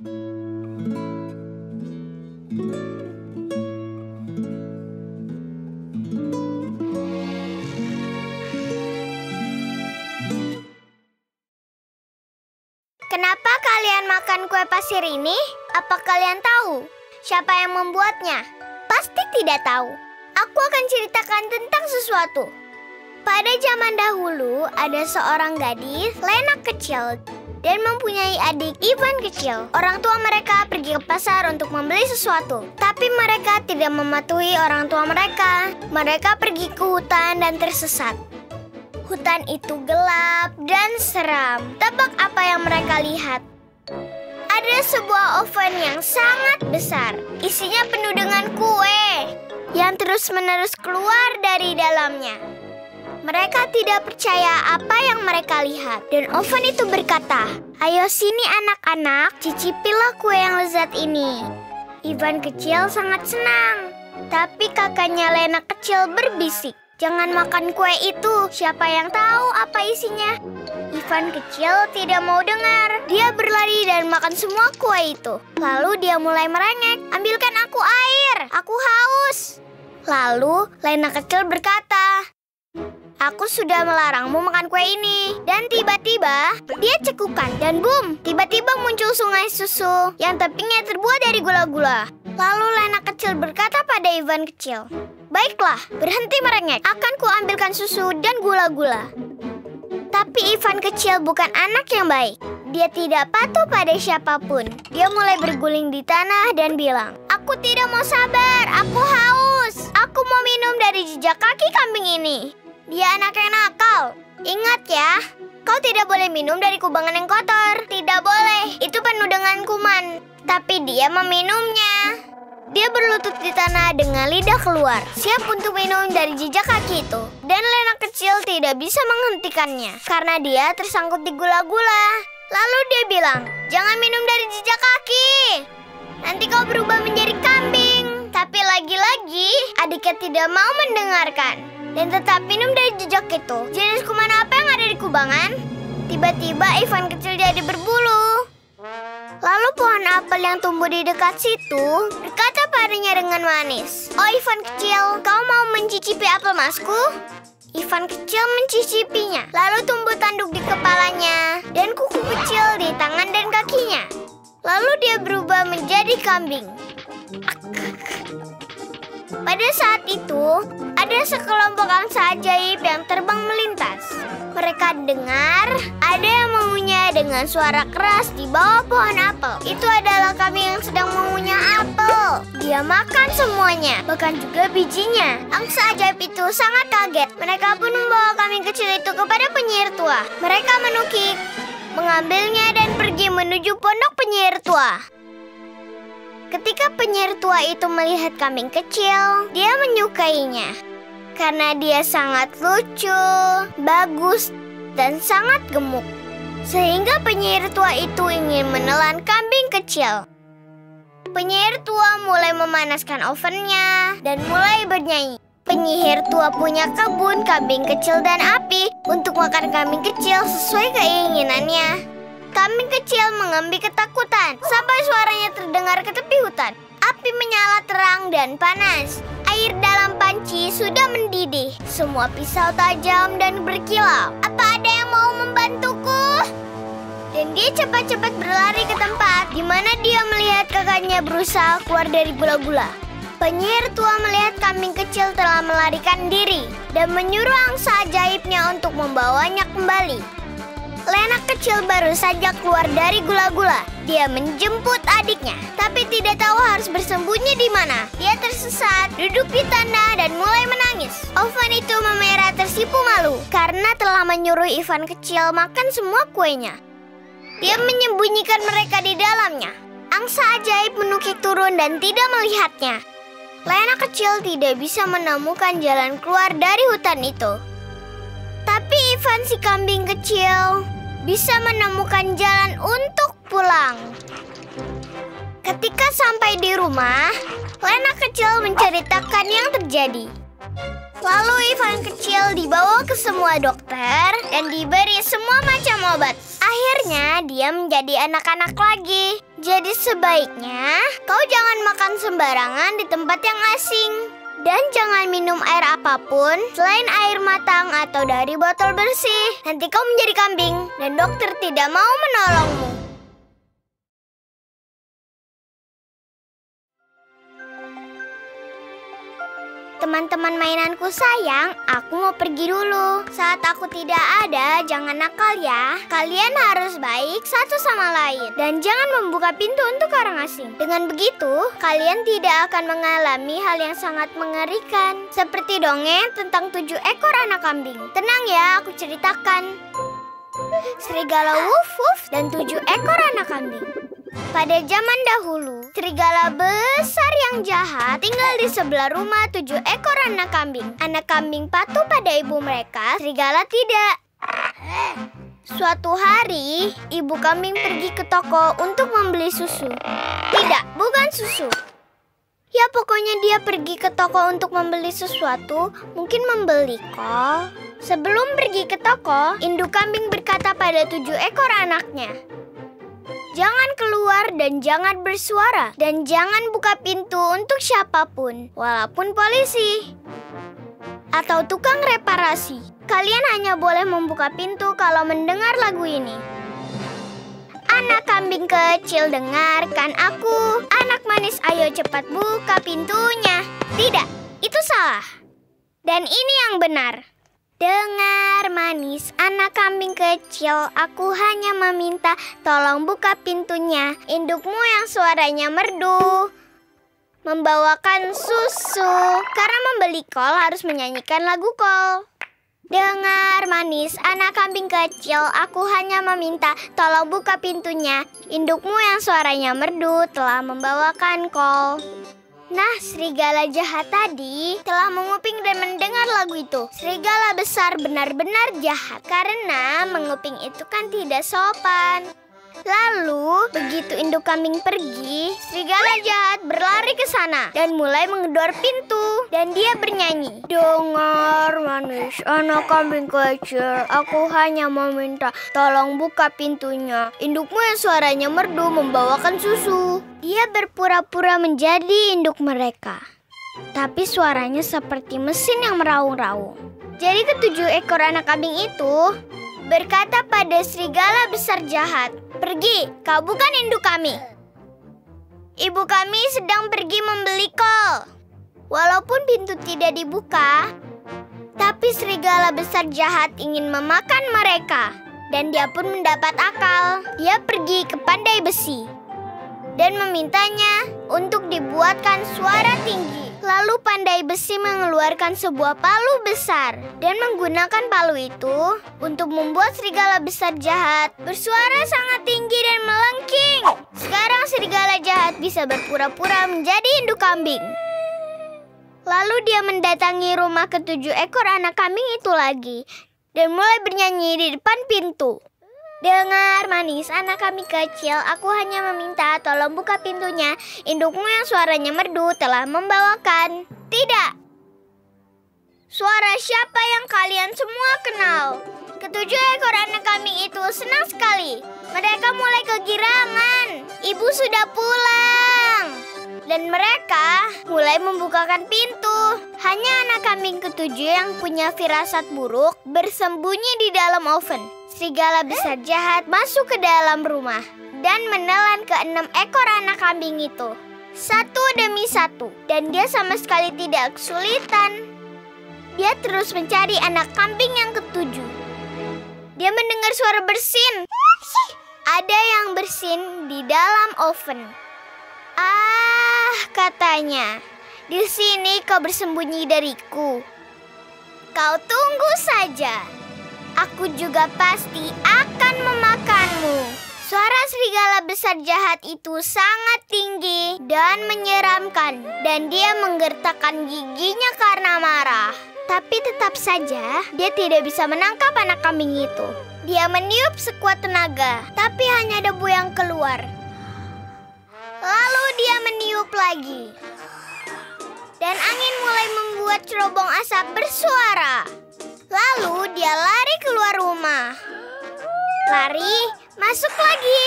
Kenapa kalian makan kue pasir ini? Apa kalian tahu siapa yang membuatnya? Pasti tidak tahu. Aku akan ceritakan tentang sesuatu. Pada zaman dahulu, ada seorang gadis, Lena kecil, dan mempunyai adik Ivan kecil. Orang tua mereka pergi ke pasar untuk membeli sesuatu. Tapi mereka tidak mematuhi orang tua mereka. Mereka pergi ke hutan dan tersesat. Hutan itu gelap dan seram. Tebak apa yang mereka lihat? Ada sebuah oven yang sangat besar. Isinya penuh dengan kue yang terus-menerus keluar dari dalamnya. Mereka tidak percaya apa yang mereka lihat. Dan oven itu berkata, "Ayo sini anak-anak, cicipilah kue yang lezat ini." Ivan kecil sangat senang. Tapi kakaknya Lena kecil berbisik, "Jangan makan kue itu, siapa yang tahu apa isinya?" Ivan kecil tidak mau dengar. Dia berlari dan makan semua kue itu. Lalu dia mulai merengek, "Ambilkan aku air, aku haus." Lalu Lena kecil berkata, "Aku sudah melarangmu makan kue ini." Dan tiba-tiba dia cekukan dan boom, tiba-tiba muncul sungai susu yang tepinya terbuat dari gula-gula. Lalu Lena kecil berkata pada Ivan kecil, "Baiklah, berhenti merengek. Akan kuambilkan susu dan gula-gula." Tapi Ivan kecil bukan anak yang baik. Dia tidak patuh pada siapapun. Dia mulai berguling di tanah dan bilang, "Aku tidak mau sabar, aku haus. Aku mau minum dari jejak kaki kambing ini." Dia anak yang nakal. Ingat ya, kau tidak boleh minum dari kubangan yang kotor. Tidak boleh, itu penuh dengan kuman. Tapi dia meminumnya. Dia berlutut di tanah dengan lidah keluar, siap untuk minum dari jejak kaki itu. Dan Lena kecil tidak bisa menghentikannya, karena dia tersangkut di gula-gula. Lalu dia bilang, "Jangan minum dari jejak kaki. Nanti kau berubah menjadi kambing." Tapi lagi-lagi, adiknya tidak mau mendengarkan dan tetap minum dari jejak itu. Jenis kuman apa yang ada di kubangan? Tiba-tiba Ivan kecil jadi berbulu. Lalu pohon apel yang tumbuh di dekat situ berkata padanya dengan manis, "Oh Ivan kecil, kau mau mencicipi apel masku?" Ivan kecil mencicipinya, lalu tumbuh tanduk di kepalanya dan kuku kecil di tangan dan kakinya. Lalu dia berubah menjadi kambing. Pada saat itu, ada sekelompok angsa ajaib yang terbang melintas. Mereka dengar ada yang mengunyah dengan suara keras di bawah pohon apel. Itu adalah kambing yang sedang mengunyah apel. Dia makan semuanya, bahkan juga bijinya. Angsa ajaib itu sangat kaget. Mereka pun membawa kambing kecil itu kepada penyihir tua. Mereka menukik, mengambilnya dan pergi menuju pondok penyihir tua. Ketika penyihir tua itu melihat kambing kecil, dia menyukainya. Karena dia sangat lucu, bagus, dan sangat gemuk. Sehingga penyihir tua itu ingin menelan kambing kecil. Penyihir tua mulai memanaskan ovennya dan mulai bernyanyi. Penyihir tua punya kebun kambing kecil dan api untuk makan kambing kecil sesuai keinginannya. Kambing kecil mengambil ketakutan sampai suaranya terdengar ke tepi hutan. Api menyala terang dan panas. Air dalam panci sudah mendidih. Semua pisau tajam dan berkilau. Apa ada yang mau membantuku? Dan dia cepat-cepat berlari ke tempat di mana dia melihat kakaknya berusaha keluar dari gula-gula. Penyihir tua melihat kambing kecil telah melarikan diri dan menyuruh angsa ajaibnya untuk membawanya kembali. Lena kecil baru saja keluar dari gula-gula. Dia menjemput adiknya, tapi tidak tahu harus bersembunyi di mana. Dia tersesat, duduk di tanah dan mulai menangis. Oven itu memerah tersipu malu karena telah menyuruh Ivan kecil makan semua kuenya. Dia menyembunyikan mereka di dalamnya. Angsa ajaib menukik turun dan tidak melihatnya. Lena kecil tidak bisa menemukan jalan keluar dari hutan itu. Tapi Ivan si kambing kecil bisa menemukan jalan untuk pulang. Ketika sampai di rumah, Lena kecil menceritakan yang terjadi. Lalu Ivan kecil dibawa ke semua dokter dan diberi semua macam obat. Akhirnya dia menjadi anak-anak lagi. Jadi sebaiknya kau jangan makan sembarangan di tempat yang asing. Dan jangan minum air apapun selain air matang atau dari botol bersih. Nanti kau menjadi kambing dan dokter tidak mau menolongmu. Teman-teman mainanku sayang, aku mau pergi dulu. Saat aku tidak ada, jangan nakal ya. Kalian harus baik satu sama lain. Dan jangan membuka pintu untuk orang asing. Dengan begitu, kalian tidak akan mengalami hal yang sangat mengerikan. Seperti dongeng tentang 7 ekor anak kambing. Tenang ya, aku ceritakan. Serigala wuf wuf dan 7 ekor anak kambing. Pada zaman dahulu, serigala besar yang jahat tinggal di sebelah rumah 7 ekor anak kambing. Anak kambing patuh pada ibu mereka, serigala tidak. Suatu hari, ibu kambing pergi ke toko untuk membeli susu. Tidak, bukan susu. Ya pokoknya dia pergi ke toko untuk membeli sesuatu, mungkin membeli kol. Sebelum pergi ke toko, induk kambing berkata pada 7 ekor anaknya, "Jangan keluar dan jangan bersuara. Dan jangan buka pintu untuk siapapun, walaupun polisi atau tukang reparasi. Kalian hanya boleh membuka pintu kalau mendengar lagu ini. Anak kambing kecil, dengarkan aku. Anak manis, ayo cepat buka pintunya." Tidak, itu salah. Dan ini yang benar. Dengar manis, anak kambing kecil, aku hanya meminta tolong buka pintunya. Indukmu yang suaranya merdu membawakan susu. Karena membeli kol harus menyanyikan lagu kol. Dengar manis, anak kambing kecil, aku hanya meminta tolong buka pintunya. Indukmu yang suaranya merdu telah membawakan kol. Nah, serigala jahat tadi telah menguping dan mendengar lagu itu. Serigala besar benar-benar jahat karena menguping itu kan tidak sopan. Lalu, begitu induk kambing pergi, serigala jahat berlari ke sana dan mulai menggedor pintu. Dan dia bernyanyi, "Dengar manis, anak kambing kecil, aku hanya meminta tolong buka pintunya. Indukmu yang suaranya merdu membawakan susu." Dia berpura-pura menjadi induk mereka, tapi suaranya seperti mesin yang meraung-raung. Jadi ketujuh ekor anak kambing itu berkata pada serigala besar jahat, "Pergi, kau bukan induk kami. Ibu kami sedang pergi membeli kol." Walaupun pintu tidak dibuka, tapi serigala besar jahat ingin memakan mereka. Dan dia pun mendapat akal. Dia pergi ke pandai besi dan memintanya untuk dibuatkan suara tinggi. Lalu pandai besi mengeluarkan sebuah palu besar dan menggunakan palu itu untuk membuat serigala besar jahat bersuara sangat tinggi dan melengking. Sekarang serigala jahat bisa berpura-pura menjadi induk kambing. Lalu dia mendatangi rumah ketujuh ekor anak kambing itu lagi dan mulai bernyanyi di depan pintu. "Dengar manis, anak kambing kecil, aku hanya meminta tolong buka pintunya. Indukmu yang suaranya merdu telah membawakan." Tidak. Suara siapa yang kalian semua kenal? Ketujuh ekor anak kambing itu senang sekali. Mereka mulai kegirangan. Ibu sudah pulang. Dan mereka mulai membukakan pintu. Hanya anak kambing ketujuh yang punya firasat buruk bersembunyi di dalam oven. Serigala besar jahat masuk ke dalam rumah dan menelan ke-6 ekor anak kambing itu, satu demi satu. Dan dia sama sekali tidak kesulitan. Dia terus mencari anak kambing yang ketujuh. Dia mendengar suara bersin. Ada yang bersin di dalam oven. "Ah," katanya, "di sini kau bersembunyi dariku. Kau tunggu saja. Aku juga pasti akan memakanmu." Suara serigala besar jahat itu sangat tinggi dan menyeramkan, dan dia menggertakkan giginya karena marah. Tapi tetap saja dia tidak bisa menangkap anak kambing itu. Dia meniup sekuat tenaga, tapi hanya debu yang keluar. Lalu dia meniup lagi, dan angin mulai membuat cerobong asap bersuara. Lalu dia lari keluar rumah, lari, masuk lagi,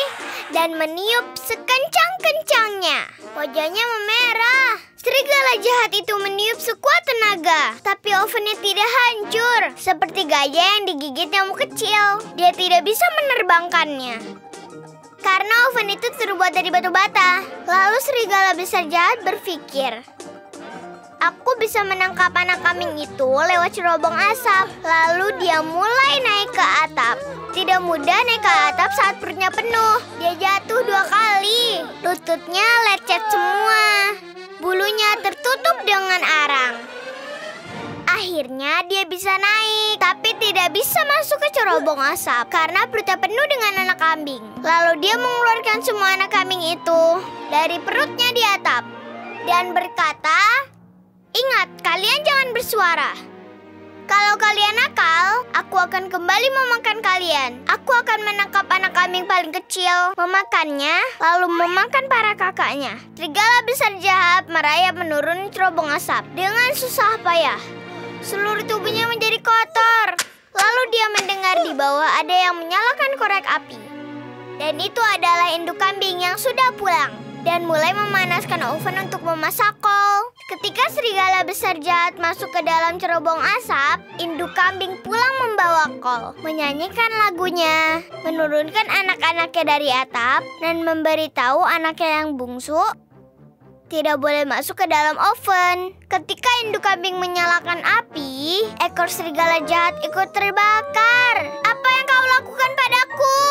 dan meniup sekencang-kencangnya. Wajahnya memerah. Serigala jahat itu meniup sekuat tenaga, tapi ovennya tidak hancur. Seperti gajah yang digigit nyamuk kecil, dia tidak bisa menerbangkannya. Karena oven itu terbuat dari batu bata. Lalu serigala besar jahat berpikir, aku bisa menangkap anak kambing itu lewat cerobong asap. Lalu dia mulai naik ke atap. Tidak mudah naik ke atap saat perutnya penuh. Dia jatuh 2 kali. Lututnya lecet semua. Bulunya tertutup dengan arang. Akhirnya dia bisa naik, tapi tidak bisa masuk ke cerobong asap karena perutnya penuh dengan anak kambing. Lalu dia mengeluarkan semua anak kambing itu dari perutnya di atap dan berkata, "Ingat, kalian jangan bersuara. Kalau kalian nakal, aku akan kembali memakan kalian. Aku akan menangkap anak kambing paling kecil, memakannya, lalu memakan para kakaknya." Serigala besar jahat merayap menuruni cerobong asap dengan susah payah. Seluruh tubuhnya menjadi kotor. Lalu dia mendengar di bawah ada yang menyalakan korek api. Dan itu adalah induk kambing yang sudah pulang dan mulai memanaskan oven untuk memasak kol. Ketika serigala besar jahat masuk ke dalam cerobong asap, induk kambing pulang membawa kol, menyanyikan lagunya, menurunkan anak-anaknya dari atap, dan memberitahu anaknya yang bungsu tidak boleh masuk ke dalam oven. Ketika induk kambing menyalakan api, ekor serigala jahat ikut terbakar. "Apa yang kau lakukan padaku?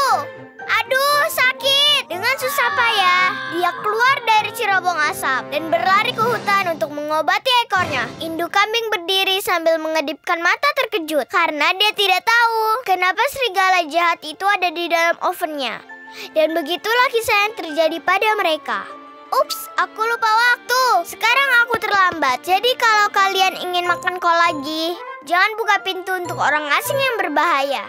Aduh, sakit!" Dengan susah payah, dia keluar dari cerobong asap dan berlari ke hutan untuk mengobati ekornya. Induk kambing berdiri sambil mengedipkan mata terkejut karena dia tidak tahu kenapa serigala jahat itu ada di dalam ovennya. Dan begitulah kisah yang terjadi pada mereka. Ups, aku lupa waktu. Sekarang aku terlambat. Jadi kalau kalian ingin makan kol lagi, jangan buka pintu untuk orang asing yang berbahaya.